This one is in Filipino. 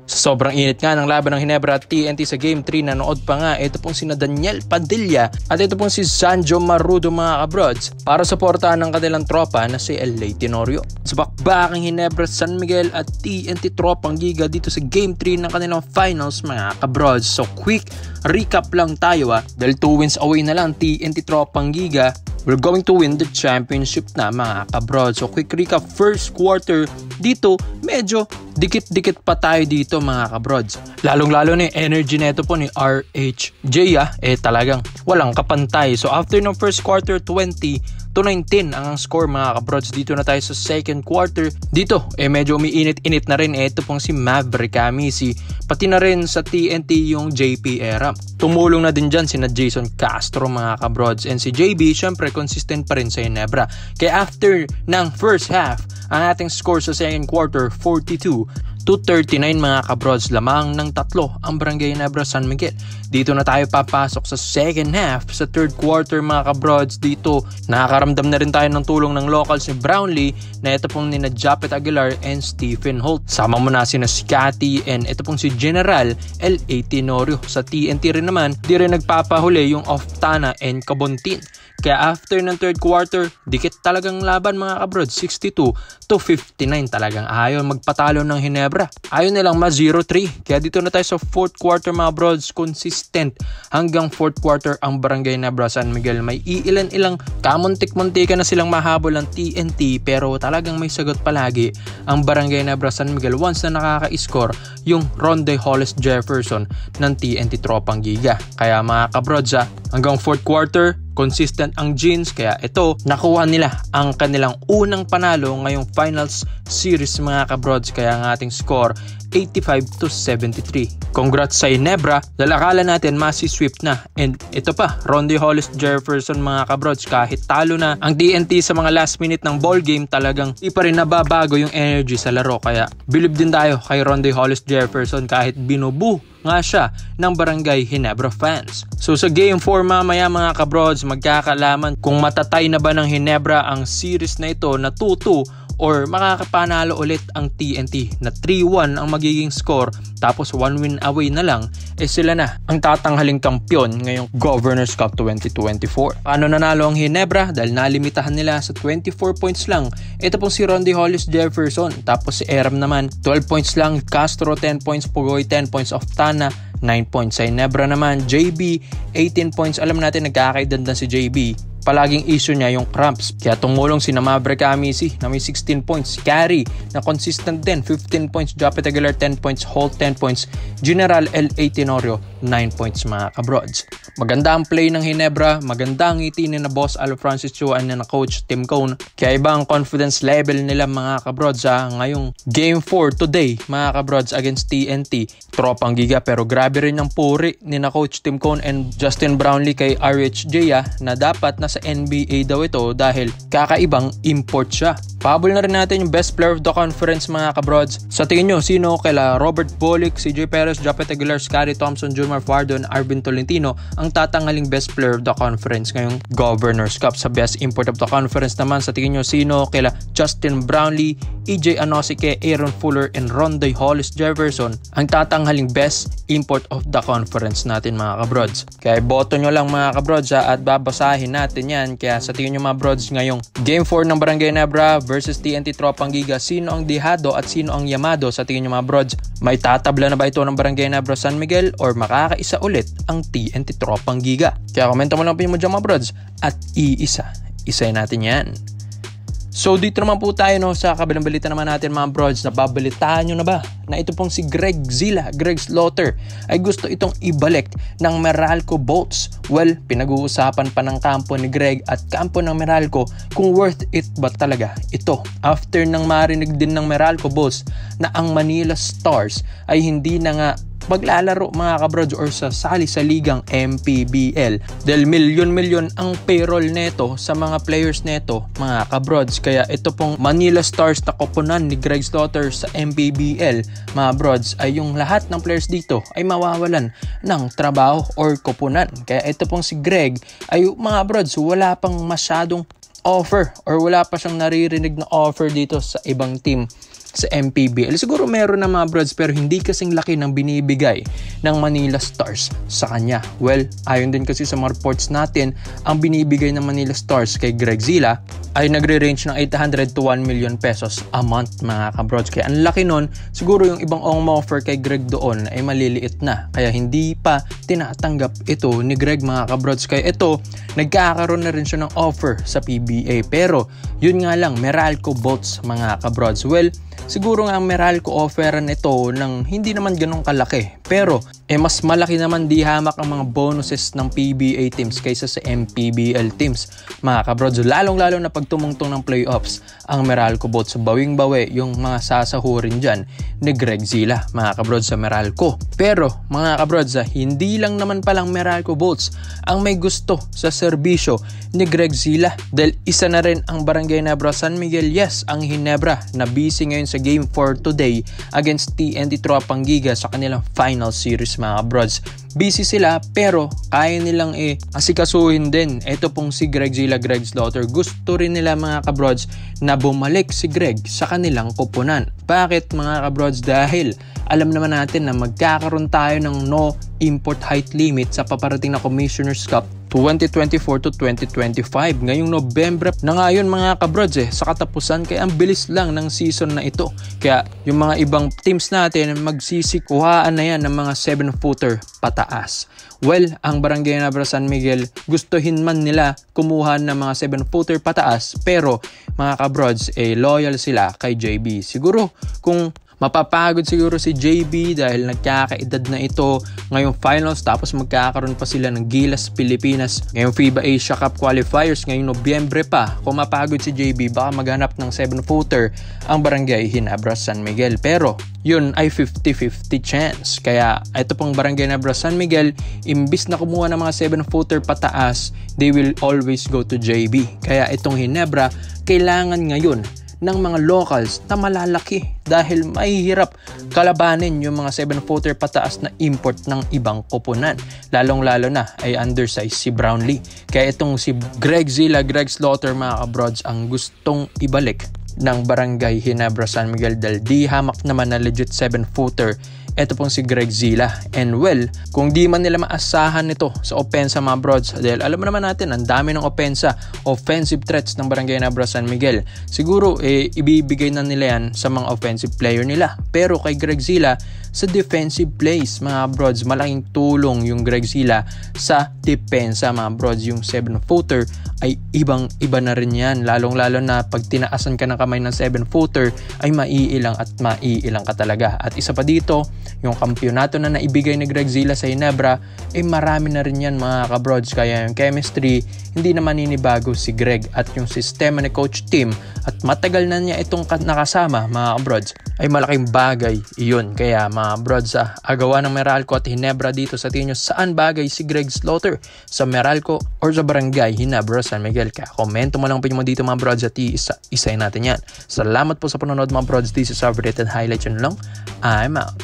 Sobrang init nga ng laban ng Ginebra at TNT sa Game 3. Nanood pa nga ito pong sina Daniel Padilla at ito pong si Sanjo Marudo mga kabrods para suportahan ng kanilang tropa na si LA Tenorio. Sa bakbaking Ginebra, San Miguel at TNT tropang giga dito sa Game 3 ng kanilang finals mga kabrods. So quick recap lang tayo dahil 2 wins away na lang TNT tropang giga. We're going to win the championship na mga kabrods. So quick recap, first quarter dito medyo dikit-dikit pa tayo dito mga kabrods. Lalong-lalo na yung energy neto po ni RHJ talagang walang kapantay. So after ng first quarter 20-19 ang score mga kabrods. Dito na tayo sa second quarter. Dito medyo umiinit-init na rin ito pong si Maverick Amisi. Pati na rin sa TNT yung JP Era. Tumulong na din dyan sina Jason Castro mga kabrods. And si JB syempre consistent pa rin sa Ginebra. Kaya after ng first half, ang ating score sa second quarter 42-39 mga kabrods. Lamang ng 3 ang Barangay Ginebra San Miguel. Dito na tayo papasok sa second half. Sa third quarter mga kabrods, dito nakakaramdam na rin tayo ng tulong ng locals ni Brownlee na ito pong nina Japet Aguilar and Stephen Holt. Sama mo na sina Scotty and ito pong si General LA Tenorio. Sa TNT rin naman, di rin nagpapahuli yung Oftana and Cabontin. Kaya after ng third quarter, dikit talagang laban mga kabrods. 62-59 talagang ayaw magpatalo ng Ginebra. Ayaw nilang ma-0-3. Kaya dito na tayo sa fourth quarter mga brods. Consistent hanggang fourth quarter ang Barangay Ginebra San Miguel. May ilan-ilang kamuntik-muntika na silang mahabol ng TNT pero talagang may sagot palagi ang Barangay Ginebra San Miguel once na nakaka-score yung Ronde Hollis Jefferson ng TNT tropang giga. Kaya mga kabrods hanggang fourth quarter consistent ang Jeans, kaya ito nakuha nila ang kanilang unang panalo ngayong finals series mga kabrods. Kaya ang ating score 85-73. Congrats sa Ginebra dahil akala natin masi-sweep na, and ito pa Ronde Hollis Jefferson mga kabrods. Kahit talo na ang TNT sa mga last minute ng ball game, talagang di pa rin nababago yung energy sa laro. Kaya believe din tayo kay Ronde Hollis Jefferson kahit binubu nga siya ng Barangay Ginebra fans. So sa game 4 mamaya mga kabrods, magkakalaman kung matatay na ba ng Ginebra ang series na ito na 2-2 or makakapanalo ulit ang TNT na 3-1 ang magiging score, tapos 1 win away na lang sila na ang tatanghaling kampyon ngayong Governors Cup 2024. Paano nanalo ang Ginebra? Dahil nalimitahan nila sa 24 points lang. Ito pong si Ronde Hollis Jefferson, tapos si Eram naman 12 points lang, Castro 10 points, Pugoy 10 points, Oftana 9 points. Sa Ginebra naman JB 18 points. Alam natin nagkakaedad si JB. Palaging issue niya yung cramps. Kaya tumulong si Maverick Amisi na may 16 points. Carry na consistent din, 15 points. Japet Aguilar 10 points. Holt 10 points. General LA Tenorio 9 points mga kabrods. Maganda ang play ng Ginebra. Maganda ang ngiti ni na Boss Al Francis Chuan na coach Tim Cone. Kaya iba ang confidence level nila mga kabrods ngayong game 4 today mga kabrods against TNT. Tropang giga pero grabe rin ang puri ni na coach Tim Cone and Justin Brownlee kay RHJ na dapat nasa NBA daw ito dahil kakaibang import siya. Pahabol na rin natin yung best player of the conference mga kabrods. Sa tingin nyo, sino kaila Robert Bolick, CJ Perez, Japet Aguilar, Scotty Thompson, Junior Fardo, and Arvin Tolentino ang tatanghaling best player of the conference ngayong Governors Cup? Sa best import of the conference naman, sa tingin nyo, sino kaila Justin Brownlee, EJ Anosike, Aaron Fuller, and Ronde Hollis Jefferson ang tatanghaling best import of the conference natin mga kabrods? Kaya boto nyo lang mga kabrods at babasahin natin yan. Kaya sa tingin nyo mga brods, ngayong Game 4 ng Barangay Ginebra versus TNT Tropang Giga, sino ang dihado at sino ang yamado? Sa tingin nyo mga brods, may tatabla na ba ito ng Barangay Ginebra San Miguel or makakaisa ulit ang TNT Tropang Giga? Kaya komenta mo lang po mo dyan mga brods at isay natin yan. So dito naman po tayo sa kabilang balita naman natin mga brods. Nababalitaan nyo na ba na ito pong si Greg Slaughter ay gusto itong ibalik ng Meralco Bolts? Well, pinag-uusapan pa ng kampo ni Greg at kampo ng Meralco kung worth it ba talaga ito. After nang marinig din ng Meralco Bolts na ang Manila Stars ay hindi na nga maglalaro mga kabrods or sasali sa ligang MPBL dahil milyon-milyon ang payroll neto sa mga players neto mga kabrods. Kaya ito pong Manila Stars na koponan ni Greg Slaughter sa MPBL mga brods ay yung lahat ng players dito ay mawawalan ng trabaho or koponan. Kaya ito pong si Greg ay mga brods wala pang masyadong offer or wala pa siyang naririnig na offer dito sa ibang team sa MPBL. Siguro meron na mga broads pero hindi kasing laki ng binibigay ng Manila Stars sa kanya. Well, ayon din kasi sa mga reports natin, ang binibigay ng Manila Stars kay Greg Zila ay nagre-range ng 800 to 1 million pesos a month mga kabrods. Kaya ang laki nun, siguro yung ibang offer kay Greg doon ay maliliit na. Kaya hindi pa tinatanggap ito ni Greg mga kabrods. Kaya ito, nagkakaroon na rin siya ng offer sa PBA. Pero yun nga lang, Meralco Bolts mga kabrods. Well, siguro nga ang Meralco offeran ito ng hindi naman ganun kalaki. Pero mas malaki naman di hamak ang mga bonuses ng PBA teams kaysa sa MPBL teams mga kabrods. Lalong-lalo na pag tumungtong ng playoffs ang Meralco Bolts. Bawing-bawi yung mga sasahurin dyan ni Greg Zila mga kabrods sa Meralco. Pero mga kabrods, hindi lang naman palang Meralco Bolts ang may gusto sa serbisyo ni Greg Zila. Dahil isa na rin ang Barangay Hinebra San Miguel. Yes, ang Hinebra na busy ngayon sa Game 4 today against TNT Tropang Giga sa kanilang final series mga kabrods. Busy sila pero kaya nilang asikasuhin din. Ito pong si Greg Zila, Greg Slaughter. Gusto rin nila mga kabrods na bumalik si Greg sa kanilang koponan. Bakit mga kabrods? Dahil alam naman natin na magkakaroon tayo ng no import height limit sa paparating na Commissioner's Cup 2024 to 2025. Ngayong November na ngayon mga kabrods sa katapusan, kaya ang bilis lang ng season na ito. Kaya yung mga ibang teams natin magsisikuhaan na yan ng mga 7-footer pataas. Well, ang Barangay Hinebra San Miguel gustuhin man nila kumuha ng mga 7-footer pataas, pero mga kabrods loyal sila kay JB. Siguro kung mapapagod siguro si JB dahil nagkakaedad na ito ngayong finals, tapos magkakaroon pa sila ng Gilas Pilipinas ngayong FIBA Asia Cup qualifiers ngayong Nobyembre pa. Kung mapagod si JB, baka maghanap ng 7-footer ang Barangay Hinebra San Miguel. Pero yun ay 50-50 chance. Kaya ito pong Barangay Hinebra San Miguel, imbis na kumuha ng mga 7-footer pataas, they will always go to JB. Kaya itong Hinebra kailangan ngayon ng mga locals na malalaki dahil mahihirap kalabanin yung mga 7-footer pataas na import ng ibang koponan. Lalong-lalo na ay undersize si Brownlee. Kaya itong si Greg Zila, Greg Slaughter mga kabrods ang gustong ibalik ng Barangay Hinebra San Miguel dahil di hamak naman na legit 7-footer ito pong si Greg Zila. And well, kung di man nila maasahan nito sa opensa mga brods, dahil alam naman natin ang dami ng offensive threats ng Barangay Hinebra San Miguel, siguro ibibigay na nila yan sa mga offensive player nila. Pero kay Greg Zila, sa defensive plays mga brods, malaking tulong yung Greg Zila sa depensa mga brods. Yung 7-footer ay ibang-iba na rin yan, lalong-lalo na pag tinaasan ka ng kamay ng 7-footer ay maiilang at maiilang ka talaga. At isa pa dito, yung kampyonato na naibigay ni Greg Zila sa Hinebra marami na rin yan mga kabrods. Kaya yung chemistry hindi na maninibago si Greg at yung sistema ni Coach Tim at matagal na niya itong nakasama mga kabrods ay malaking bagay iyon. Kaya mga brods, agawa ng Meralco at Hinebra dito sa tingin nyo, saan bagay si Greg Slaughter, sa Meralco or sa Barangay Hinebra San Miguel? Kaya komento mo lang opinion mo dito mga brods at isa natin yan. Salamat po sa panonood mga brods. This is our updated highlights and long. I'm out.